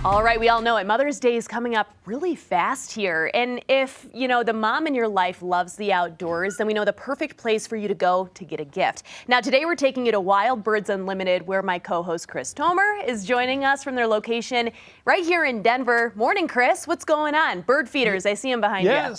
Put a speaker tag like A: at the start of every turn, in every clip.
A: All right, we all know it. Mother's Day is coming up really fast here. And if, the mom in your life loves the outdoors, then we know the perfect place for you to go to get a gift. Now, today we're taking you to Wild Birds Unlimited, where my co-host Chris Tomer is joining us from their location right here in Denver. Morning, Chris. What's going on? Bird feeders, I see them behind you.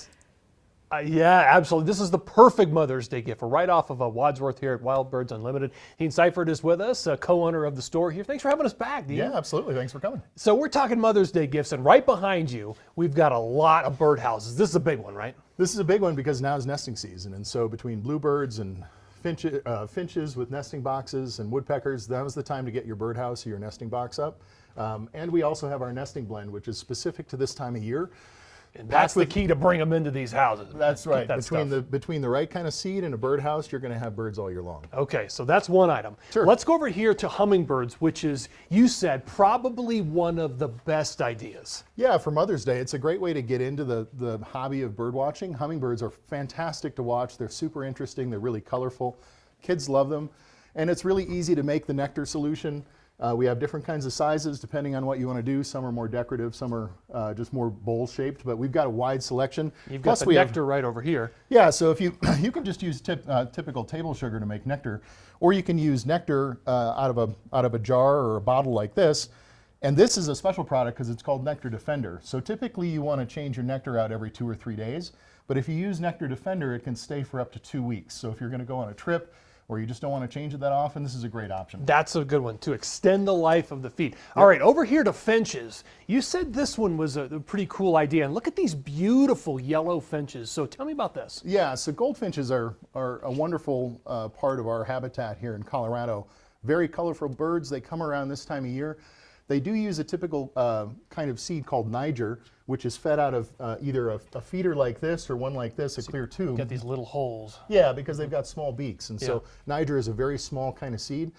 B: Yeah, absolutely. This is the perfect Mother's Day gift. We're right off of Wadsworth here at Wild Birds Unlimited. Dean Seifert is with us, co-owner of the store here. Thanks for having us back, Dean.
C: Yeah, absolutely. Thanks for coming.
B: So we're talking Mother's Day gifts, and right behind you, we've got a lot of birdhouses. This is a big one, right?
C: This is a big one because now is nesting season, and so between bluebirds and finches with nesting boxes and woodpeckers, that was the time to get your birdhouse or your nesting box up. And we also have our nesting blend, which is specific to this time of year.
B: And that's the key to bring them into these houses.
C: That's right. Between the right kind of seed and a birdhouse, you're going to have birds all year long.
B: Okay, so that's one item.
C: Sure.
B: Let's go over here to hummingbirds, which is, you said, probably one of the best ideas.
C: Yeah, for Mother's Day, it's a great way to get into the hobby of bird watching. Hummingbirds are fantastic to watch. They're super interesting. They're really colorful. Kids love them. And it's really easy to make the nectar solution. We have different kinds of sizes depending on what you want to do. Some are more decorative, some are just more bowl shaped, but we've got a wide selection.
B: You've got the nectar right over here.
C: Yeah, so if you can just use typical table sugar to make nectar, or you can use nectar out of a jar or a bottle like this. And this is a special product because it's called Nectar Defender. So typically you want to change your nectar out every 2 or 3 days, but if you use Nectar Defender, it can stay for up to 2 weeks. So if you're going to go on a trip, or you just don't want to change it that often, this is a great option.
B: That's a good one, to extend the life of the feed. Yep. All right, over here to finches. You said this one was a pretty cool idea, and look at these beautiful yellow finches. So tell me about this.
C: Yeah, so goldfinches are a wonderful part of our habitat here in Colorado. Very colorful birds. They come around this time of year. They do use a typical kind of seed called Niger, which is fed out of either a feeder like this or one like this, a clear tube.
B: Got these little holes.
C: Yeah, because they've got small beaks. And so Niger is a very small kind of seed.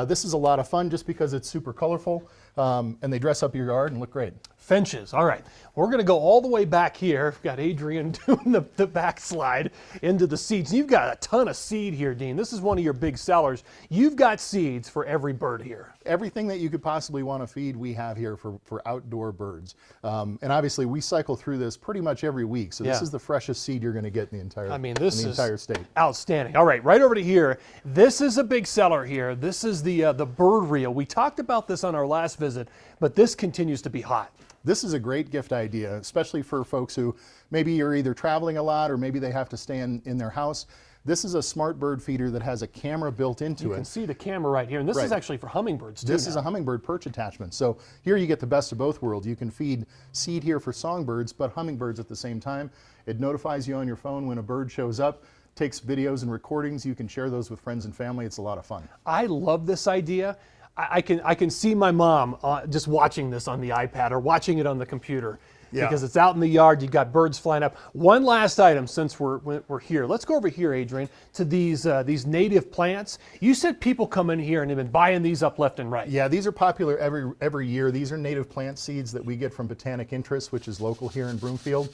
C: This is a lot of fun just because it's super colorful and they dress up your yard and look great.
B: Finches, all right. We're gonna go all the way back here. We've got Adrian doing the backslide into the seeds. You've got a ton of seed here, Dean. This is one of your big sellers. You've got seeds for every bird here.
C: Everything that you could possibly want to feed, we have here for outdoor birds. And obviously we cycle through this pretty much every week. So this is the freshest seed you're gonna get in the entire state.
B: Outstanding. All right, right over to here. This is a big seller here. This is the BirdReel. We talked about this on our last visit, but this continues to be hot.
C: This is a great gift idea, especially for folks who maybe are either traveling a lot or maybe they have to stay in their house. This is a smart bird feeder that has a camera built into it.
B: You can see the camera right here, and this is actually for hummingbirds too.
C: This is a hummingbird perch attachment. So here you get the best of both worlds. You can feed seed here for songbirds, but hummingbirds at the same time. It notifies you on your phone when a bird shows up, takes videos and recordings. You can share those with friends and family. It's a lot of fun.
B: I love this idea. I can see my mom just watching this on the iPad or watching it on the computer because it's out in the yard. You've got birds flying up. One last item since we're here. Let's go over here, Adrian, to these native plants. You said people come in here and they've been buying these up left and right.
C: Yeah, these are popular every year. These are native plant seeds that we get from Botanic Interest, which is local here in Broomfield.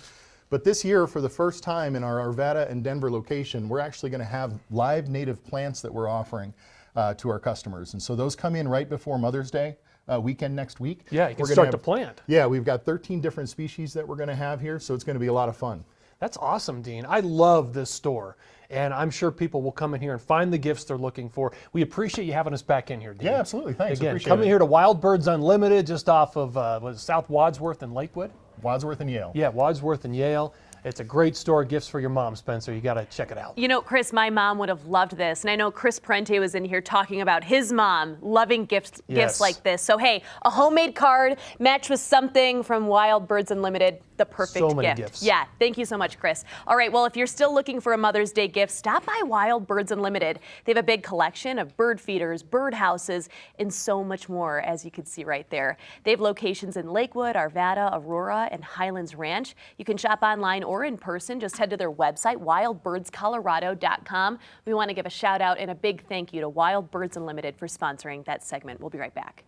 C: But this year, for the first time in our Arvada and Denver location, we're actually going to have live native plants that we're offering to our customers. And so those come in right before Mother's Day weekend next week.
B: Yeah, you can start to plant.
C: Yeah, we've got 13 different species that we're going to have here, so it's going to be a lot of fun.
B: That's awesome, Dean. I love this store, and I'm sure people will come in here and find the gifts they're looking for. We appreciate you having us back in here, Dean.
C: Yeah, absolutely. Thanks.
B: Again, coming here to Wild Birds Unlimited, just off of South Wadsworth and Lakewood?
C: Wadsworth and Yale.
B: Yeah, Wadsworth and Yale. It's a great store. Gifts for your mom, Spencer. You got to check it out.
A: Chris, my mom would have loved this. And I know Chris Parente was in here talking about his mom loving gifts like this. So, hey, a homemade card matched with something from Wild Birds Unlimited. The perfect gift.
B: So many gifts.
A: Yeah, thank you so much, Chris. All right, well, if you're still looking for a Mother's Day gift, stop by Wild Birds Unlimited. They have a big collection of bird feeders, bird houses, and so much more, as you can see right there. They have locations in Lakewood, Arvada, Aurora, and Highlands Ranch. You can shop online or in person. Just head to their website, wildbirdscolorado.com. We want to give a shout out and a big thank you to Wild Birds Unlimited for sponsoring that segment. We'll be right back.